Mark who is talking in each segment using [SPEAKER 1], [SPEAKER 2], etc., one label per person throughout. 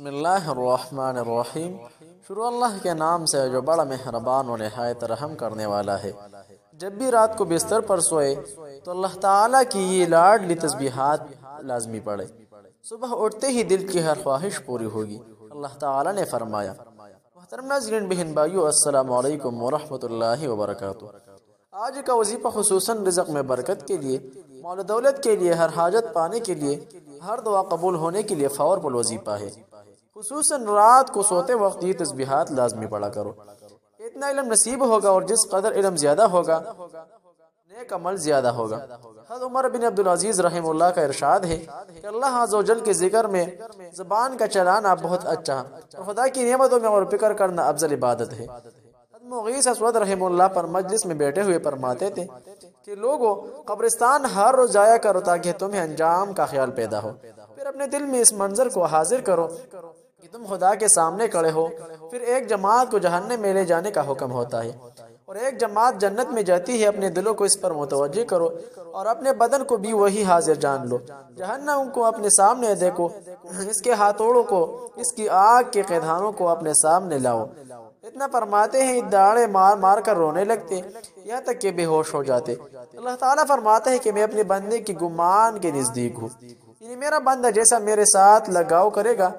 [SPEAKER 1] بسم اللہ الرحمن الرحیم۔ شروع اللہ کے نام سے جو بڑا مہربان و نہایت رحم کرنے والا ہے۔ جب بھی رات کو بستر پر سوئے تو اللہ تعالیٰ کی یہ لاڈلی تسبیحات لازمی پڑھے۔ صبح اٹھتے ہی دل کی ہر خواہش پوری ہوگی۔ اللہ تعالیٰ نے فرمایا۔ محترم ناظرین بہن بھائیو، السلام علیکم ورحمۃ اللہ وبرکاتہ۔ آج کا وظیفہ خصوصاً رزق میں برکت کے لیے، مال و دولت کے لیے، ہر حاجت پانے کے لیے، ہر دعا قبول ہونے کے لیے فور پر وظیفہ ہے۔ خصوصاً رات کو سوتے وقت یہ تسبیحات لازمی پڑھا کرو۔ اتنا علم نصیب ہوگا اور جس قدر علم زیادہ ہوگا نیک عمل زیادہ ہوگا۔ حضرت عمر بن عبدالعزیز رحمہ اللہ کا ارشاد ہے کہ اللہ عز و جل کے ذکر میں زبان کا چلانا بہت اچھا اور خدا کی نعمتوں میں اور فکر کرنا افضل عبادت ہے۔ مغیث اسود رحمہ اللہ پر مجلس میں بیٹھے ہوئے فرماتے تھے کہ لوگوں، قبرستان ہر روز جایا کرو تاکہ تمہیں انجام کا خیال پیدا ہو۔ پھر اپنے دل میں اس منظر کو حاضر کرو کہ تم خدا کے سامنے کھڑے ہو۔ پھر ایک جماعت کو جہنم میں لے جانے کا حکم ہوتا ہے اور ایک جماعت جنت میں جاتی ہے۔ اپنے دلوں کو اس پر متوجہ کرو اور اپنے بدن کو بھی وہی حاضر جان لو۔ جہنم کو اپنے سامنے دیکھو، اس کے ہاتھوڑوں کو، اس کی آگ کے قیدخانوں کو اپنے سامنے لاؤ۔ اتنا فرماتے ہیں داڑے مار مار کر رونے لگتے یہاں تک کہ بے ہوش ہو جاتے۔ اللہ تعالیٰ فرماتا ہے کہ میں اپنے بندے کی گمان کے نزدیک ہوں، یعنی میرا بندہ جیسا میرے ساتھ لگاؤ کرے گا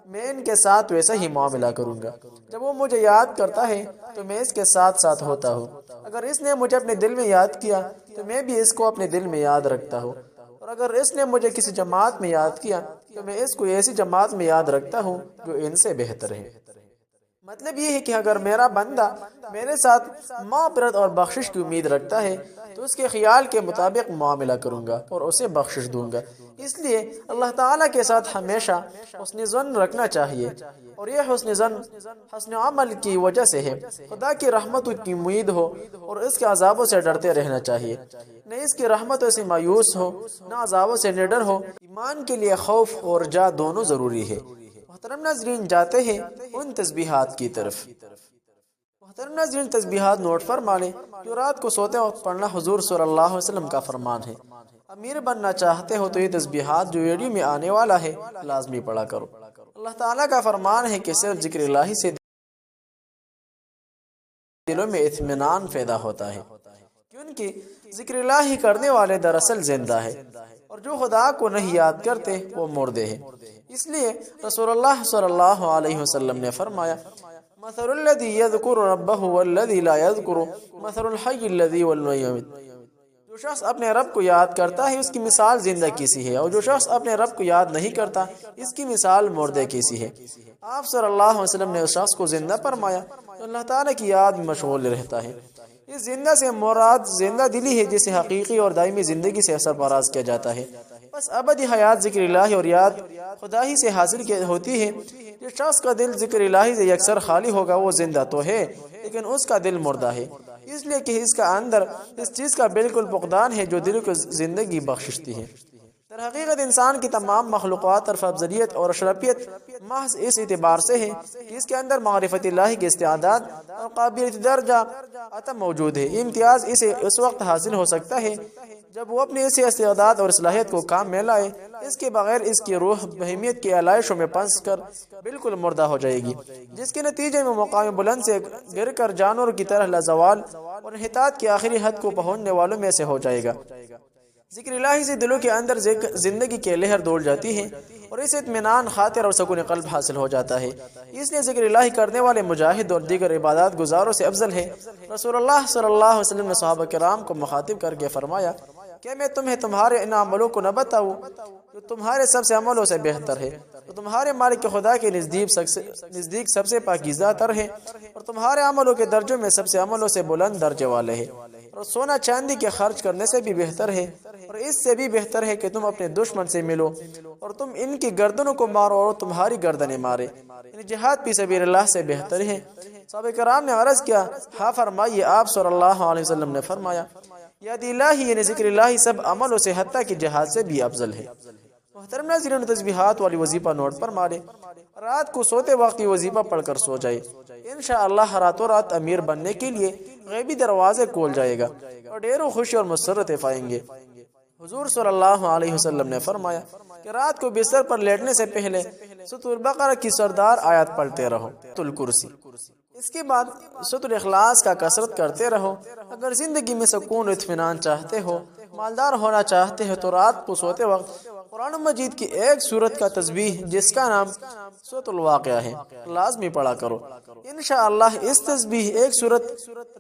[SPEAKER 1] میں ان کے ساتھ ویسا ہی معاملہ کروں گا۔ جب وہ مجھے یاد کرتا ہے تو میں اس کے ساتھ ساتھ ہوتا ہوں۔ اگر اس نے مجھے اپنے دل میں یاد کیا تو میں بھی اس کو اپنے دل میں یاد رکھتا ہوں، اور اگر اس نے مجھے کسی جماعت میں یاد کیا تو میں اس کو ایسی جماعت میں یاد رکھتا ہوں جو ان سے بہتر ہے۔ مطلب یہ ہے کہ اگر میرا بندہ میرے ساتھ مغفرت اور بخشش کی امید رکھتا ہے تو اس کے خیال کے مطابق معاملہ کروں گا اور اسے بخشش دوں گا۔ اس لیے اللہ تعالیٰ کے ساتھ ہمیشہ حسن ظن رکھنا چاہیے، اور یہ حسن ظن حسن عمل کی وجہ سے ہے۔ خدا کی رحمتوں کی امید ہو اور اس کے عذابوں سے ڈرتے رہنا چاہیے۔ نہ اس کی رحمتوں سے مایوس ہو، نہ عذابوں سے نڈر ہو۔ ایمان کے لیے خوف اور جا دونوں ضروری ہے۔ محترم ناظرین، جاتے ہیں ان تسبیحات کی طرف۔ محترم ناظرین، تسبیحات نوٹ فرما لیں جو رات کو سوتے وقت پڑھنا حضور صلی اللہ علیہ وسلم کا فرمان ہے۔ امیر بننا چاہتے ہو تو یہ تسبیحات جو ویڈیو میں آنے والا ہے لازمی پڑھا کرو۔ اللہ تعالیٰ کا فرمان ہے کہ صرف ذکر الہی سے دلوں میں اطمینان پیدا ہوتا ہے، کیونکہ ذکر الہی کرنے والے دراصل زندہ ہے، اور جو خدا کو نہیں یاد کرتے وہ مردے ہیں۔ اس لیے رسول اللہ صلی اللہ علیہ وسلم نے فرمایا، مثل الذی یذکر ربہ والذی لا یذکر مثل الحی الذی والمیت۔ جو شخص اپنے رب کو یاد کرتا ہے اس کی مثال زندہ کسی ہے، اور جو شخص اپنے رب کو یاد نہیں کرتا اس کی مثال مردے کسی ہے۔ آپ صلی اللہ علیہ وسلم نے اس شخص کو زندہ فرمایا تو اللہ تعالیٰ کی یاد میں مشغول رہتا ہے۔ اس زندہ سے مراد زندہ دلی ہے جسے حقیقی اور دائمی زندگی سے سرفراز کیا جاتا ہے۔ بس ابدی حیات ذکر الہی اور یاد خدا ہی سے حاصل ہوتی ہے۔ جس شخص کا دل ذکر الہی سے یکسر خالی ہوگا وہ زندہ تو ہے لیکن اس کا دل مردہ ہے، اس لیے کہ اس کا اندر اس چیز کا بالکل فقدان ہے جو دل کو زندگی بخشتی ہے۔ در حقیقت انسان کی تمام مخلوقات طرف افضلیت اور اشرفیت محض اس اعتبار سے ہے کہ اس کے اندر معرفت الہی کے استعداد اور قابلیت درجہ عطا موجود ہے۔ یہ امتیاز اسے اس وقت حاصل ہو سکتا ہے جب وہ اپنے اسی استعداد اور صلاحیت کو کام میں لائے، اس کے بغیر اس کی روح بہیمیت کی علائشوں میں پھنس کر بالکل مردہ ہو جائے گی، جس کے نتیجے میں مقام بلند سے گر کر جانور کی طرح لازوال اور انحطاط کی آخری حد کو پہنچنے والوں میں سے ہو جائے گا۔ ذکر الہی سے دلوں کے اندر زندگی کے لہر دوڑ جاتی ہے اور اس اطمینان خاطر اور سکون قلب حاصل ہو جاتا ہے۔ اس لیے ذکر الہی کرنے والے مجاہد اور دیگر عبادات گزاروں سے افضل ہے۔ رسول اللہ صلی اللہ علیہ وسلم نے صحابہ کرام کو مخاطب کر کے فرمایا، کہ میں تمہیں تمہارے ان عملوں کو نہ بتاؤں جو تمہارے سب سے عملوں سے بہتر ہے، تو تمہارے مالک خدا کے نزدیک سب سے پاکیزہ تر ہے، اور تمہارے عملوں کے درجوں میں سب سے عملوں سے بلند درجے والے ہے، اور سونا چاندی کے خرچ کرنے سے بھی بہتر ہے، اور اس سے بھی بہتر ہے کہ تم اپنے دشمن سے ملو اور تم ان کی گردنوں کو مارو اور تمہاری گردنیں مارے، یعنی جہاد فی سبیل اللہ سے بہتر ہے۔ صحابہ کرام نے عرض کیا، ہاں فرمائیے۔ آپ صلی اللہ علیہ وسلم نے فرمایا، یاد الہی یعنی ذکر الہی سب عملوں سے حتیٰ کہ جہاد سے بھی افضل ہے۔ محترم ناظرین، تسبیحات والی وظیفہ نوٹ پر مارے، رات کو سوتے وقت یہ وظیفہ پڑھ کر سو جائے، انشاءاللہ راتوں رات امیر بننے کے لیے غیبی دروازے کھول جائے گا اور ڈھیروں خوشی اور مسرتیں پائیں گے۔ حضور صلی اللہ علیہ وسلم نے فرمایا کہ رات کو بستر پر لیٹنے سے پہلے سورۃ البقرہ کی سردار آیات پڑھتے رہو، الکرسی۔ اس کے بعد سورۃ الاخلاص کا کثرت کرتے رہو۔ اگر زندگی میں سکون و اطمینان چاہتے ہو، مالدار ہونا چاہتے ہو، تو رات کو سوتے وقت قرآن مجید کی ایک سورت کا تسبیح جس کا نام سورۃ الواقعہ ہے لازمی پڑھا کرو۔ انشاءاللہ اس تسبیح ایک سورت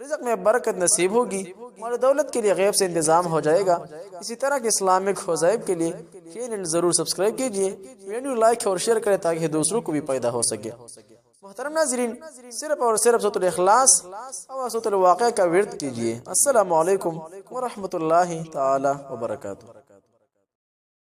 [SPEAKER 1] رزق میں برکت نصیب ہوگی اور دولت کے لیے غیب سے انتظام ہو جائے گا۔ اسی طرح کے اسلامک وظائف کے لیے چینل ضرور سبسکرائب کیجئے، ویڈیو لائک اور شیئر کریں تاکہ دوسروں کو بھی پیدا ہو سکے۔ محترم ناظرین، صرف اور صرف سورۃ الاخلاص اور سورۃ الواقعہ کا ورد کیجئے۔ السلام علیکم ورحمۃ اللہ تعالی وبرکاتہ۔